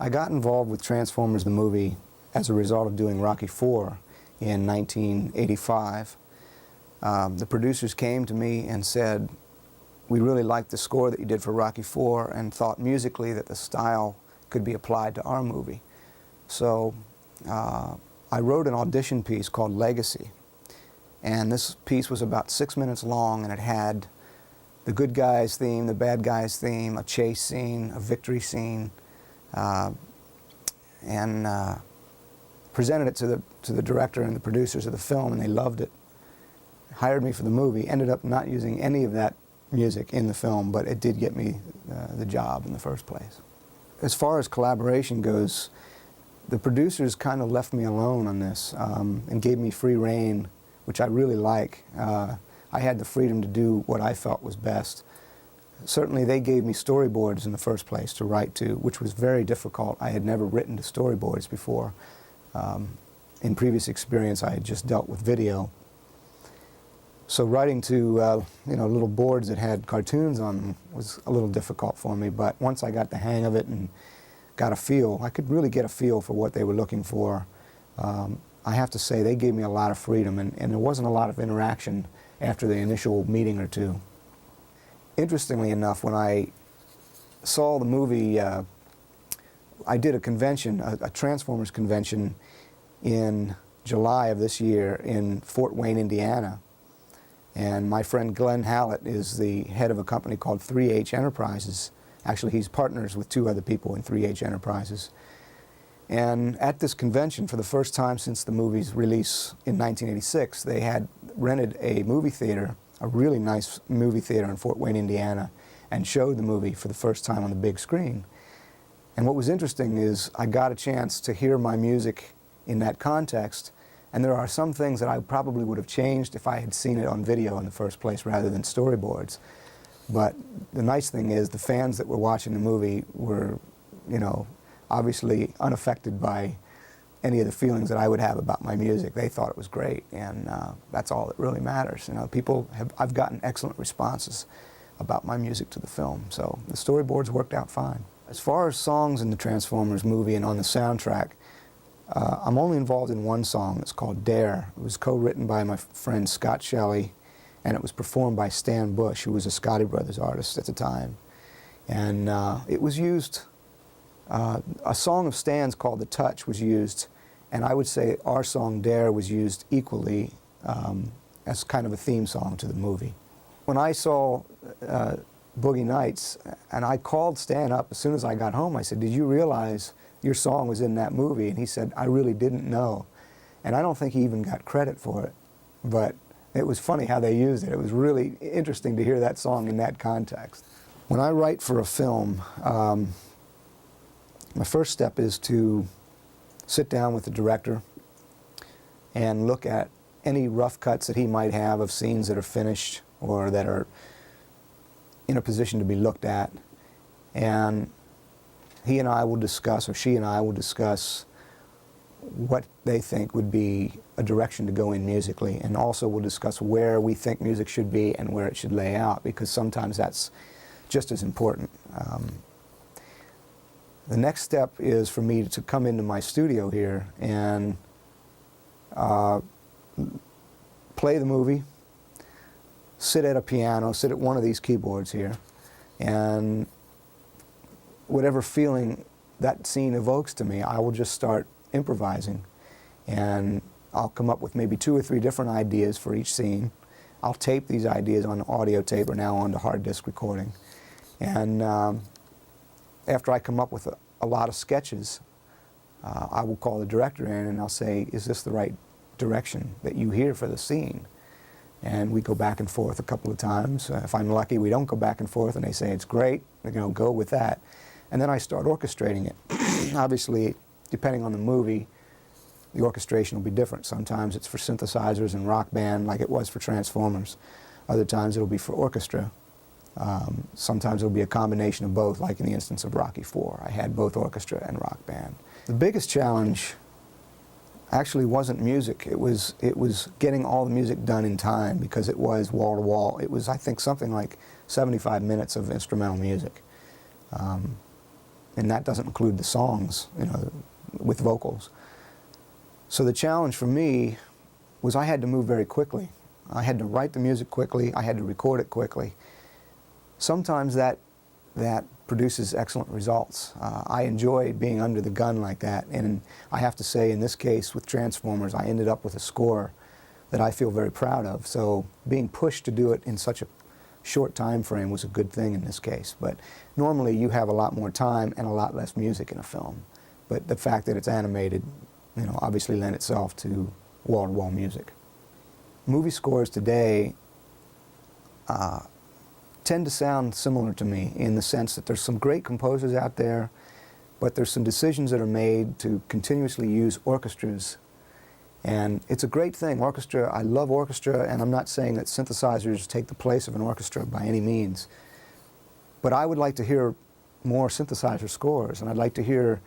I got involved with Transformers the movie as a result of doing Rocky IV in 1985. The producers came to me and said, we really liked the score that you did for Rocky IV and thought musically that the style could be applied to our movie. So I wrote an audition piece called Legacy. And this piece was about 6 minutes long, and it had the good guys theme, the bad guys theme, a chase scene, a victory scene, and presented it to the director and the producers of the film, and they loved it. Hired me for the movie, ended up not using any of that music in the film, but it did get me the job in the first place. As far as collaboration goes, the producers kind of left me alone on this and gave me free rein, which I really like. I had the freedom to do what I felt was best. Certainly they gave me storyboards in the first place to write to, which was very difficult. I had never written to storyboards before. In previous experience, I had just dealt with video. So writing to little boards that had cartoons on them was a little difficult for me, but once I got the hang of it and got a feel, I could really get a feel for what they were looking for. I have to say they gave me a lot of freedom, and there wasn't a lot of interaction after the initial meeting or two. Interestingly enough, when I saw the movie, I did a convention, a Transformers convention in July of this year in Fort Wayne, Indiana. And my friend Glenn Hallett is the head of a company called 3H Enterprises. Actually, he's partners with two other people in 3H Enterprises. And at this convention, for the first time since the movie's release in 1986, they had rented a movie theater, a really nice movie theater in Fort Wayne, Indiana, and showed the movie for the first time on the big screen. And what was interesting is I got a chance to hear my music in that context, and there are some things that I probably would have changed if I had seen it on video in the first place rather than storyboards. But the nice thing is the fans that were watching the movie were, obviously unaffected by any of the feelings that I would have about my music. They thought it was great, and that's all that really matters. I've gotten excellent responses about my music to the film, so the storyboards worked out fine. As far as songs in the Transformers movie and on the soundtrack, I'm only involved in one song. It's called Dare. It was co-written by my friend Scott Shelley, and it was performed by Stan Bush, who was a Scotti Brothers artist at the time. And it was used, a song of Stan's called The Touch was used, and I would say our song Dare was used equally as kind of a theme song to the movie. When I saw Boogie Nights, and I called Stan up as soon as I got home, I said, "Did you realize your song was in that movie?" And he said, "I really didn't know." And I don't think he even got credit for it, but it was funny how they used it. It was really interesting to hear that song in that context. When I write for a film, my first step is to sit down with the director and look at any rough cuts that he might have of scenes that are finished or that are in a position to be looked at. And he and I will discuss, or she and I will discuss, what they think would be a direction to go in musically, and also we'll discuss where we think music should be and where it should lay out, because sometimes that's just as important. The next step is for me to come into my studio here and play the movie, sit at a piano, sit at one of these keyboards here, and whatever feeling that scene evokes to me, I will just start improvising, and I'll come up with maybe 2 or 3 different ideas for each scene. I'll tape these ideas on audio tape or now onto hard disk recording, and after I come up with a lot of sketches, I will call the director in and I'll say, "Is this the right direction that you hear for the scene?" And we go back and forth a couple of times. If I'm lucky, we don't go back and forth, and they say it's great, go with that. And then I start orchestrating it. Obviously, depending on the movie, the orchestration will be different. Sometimes it's for synthesizers and rock band, like it was for Transformers. Other times it'll be for orchestra. Sometimes it'll be a combination of both, like in the instance of Rocky IV. I had both orchestra and rock band. The biggest challenge actually wasn't music. It was getting all the music done in time, because it was wall to wall. It was, I think, something like 75 minutes of instrumental music. and that doesn't include the songs, you know, with vocals. So the challenge for me was I had to move very quickly. I had to write the music quickly, I had to record it quickly. Sometimes that produces excellent results. I enjoy being under the gun like that, and I have to say in this case with Transformers I ended up with a score that I feel very proud of. So being pushed to do it in such a short time frame was a good thing in this case. But normally you have a lot more time and a lot less music in a film. But the fact that it's animated, you know, obviously lent itself to wall-to-wall music. Movie scores today tend to sound similar to me in the sense that there's some great composers out there, but there's some decisions that are made to continuously use orchestras. And it's a great thing. Orchestra, I love orchestra, and I'm not saying that synthesizers take the place of an orchestra by any means. But I would like to hear more synthesizer scores, and I'd like to hear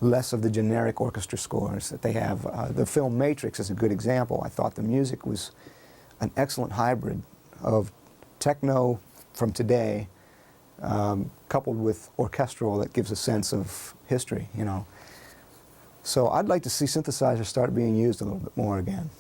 less of the generic orchestra scores that they have. The film Matrix is a good example. I thought the music was an excellent hybrid of techno from today, coupled with orchestral that gives a sense of history, you know. So I'd like to see synthesizers start being used a little bit more again.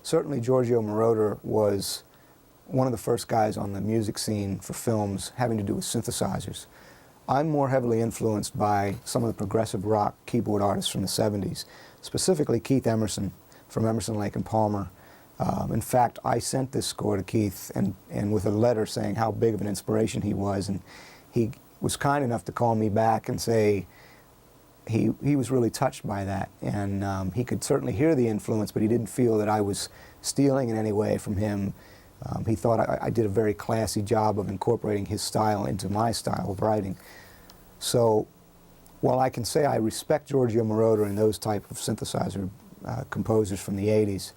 Certainly Giorgio Moroder was one of the first guys on the music scene for films having to do with synthesizers. I'm more heavily influenced by some of the progressive rock keyboard artists from the 70s, specifically Keith Emerson from Emerson, Lake and Palmer. In fact, I sent this score to Keith and with a letter saying how big of an inspiration he was, and he was kind enough to call me back and say he was really touched by that, and he could certainly hear the influence, but he didn't feel that I was stealing in any way from him. He thought I did a very classy job of incorporating his style into my style of writing. So while I can say I respect Giorgio Moroder and those type of synthesizer composers from the 80s,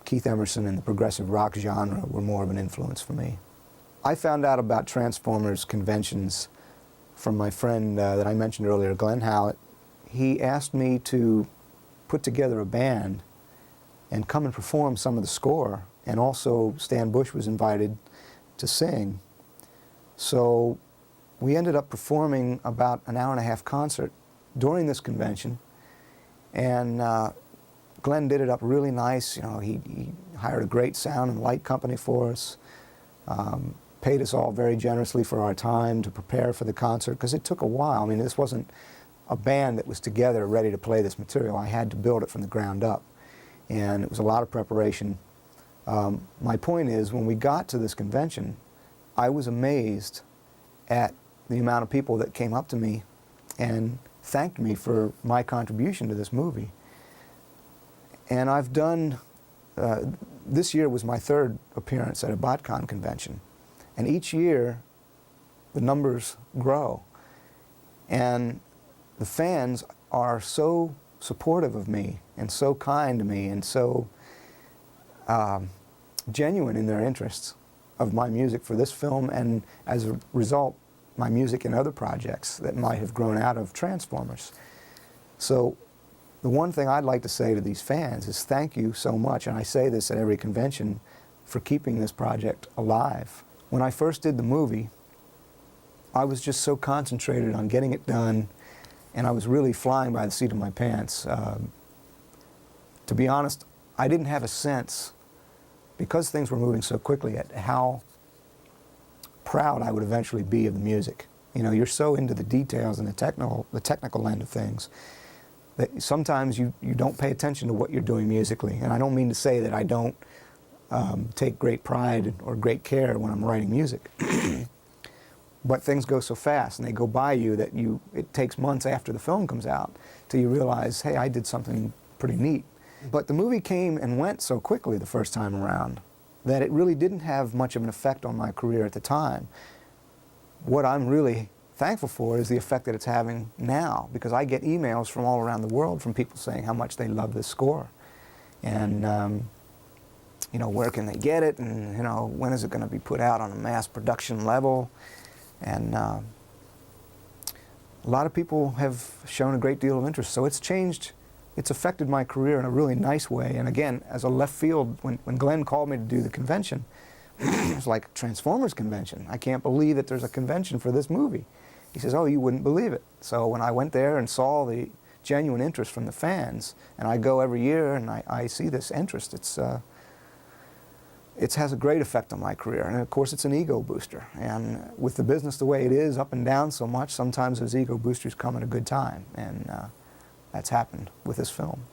Keith Emerson and the progressive rock genre were more of an influence for me. I found out about Transformers conventions from my friend that I mentioned earlier, Glenn Howlett. He asked me to put together a band and come and perform some of the score, and also Stan Bush was invited to sing. So we ended up performing about an hour-and-a-half concert during this convention, and Glenn did it up really nice. You know, he hired a great sound and light company for us, paid us all very generously for our time to prepare for the concert, because it took a while. I mean, this wasn't a band that was together ready to play this material. I had to build it from the ground up, and it was a lot of preparation. My point is, when we got to this convention, I was amazed at the amount of people that came up to me and thanked me for my contribution to this movie. And I've done, this year was my third appearance at a BotCon convention. And each year, the numbers grow. And the fans are so supportive of me and so kind to me and so genuine in their interests of my music for this film, and as a result, my music in other projects that might have grown out of Transformers. So the one thing I'd like to say to these fans is thank you so much, and I say this at every convention, for keeping this project alive. When I first did the movie, I was just so concentrated on getting it done, and I was really flying by the seat of my pants. To be honest, I didn't have a sense, because things were moving so quickly, at how proud I would eventually be of the music. You know, you're so into the details and the technical end of things that sometimes you don't pay attention to what you're doing musically. And I don't mean to say that I don't take great pride or great care when I'm writing music. But things go so fast and they go by you that it takes months after the film comes out till you realize, hey, I did something pretty neat. But the movie came and went so quickly the first time around that it really didn't have much of an effect on my career at the time. What I'm really thankful for is the effect that it's having now, because I get emails from all around the world from people saying how much they love this score. And you know, where can they get it, and you know, when is it going to be put out on a mass production level? And a lot of people have shown a great deal of interest. So it's changed, it's affected my career in a really nice way. And again, as a left field, when Glenn called me to do the convention, it was like a Transformers convention. I can't believe that there's a convention for this movie. He says, oh, you wouldn't believe it. So when I went there and saw the genuine interest from the fans, and I go every year and I see this interest, it has a great effect on my career. And of course, it's an ego booster. And with the business the way it is, up and down so much, sometimes those ego boosters come at a good time. And that's happened with this film.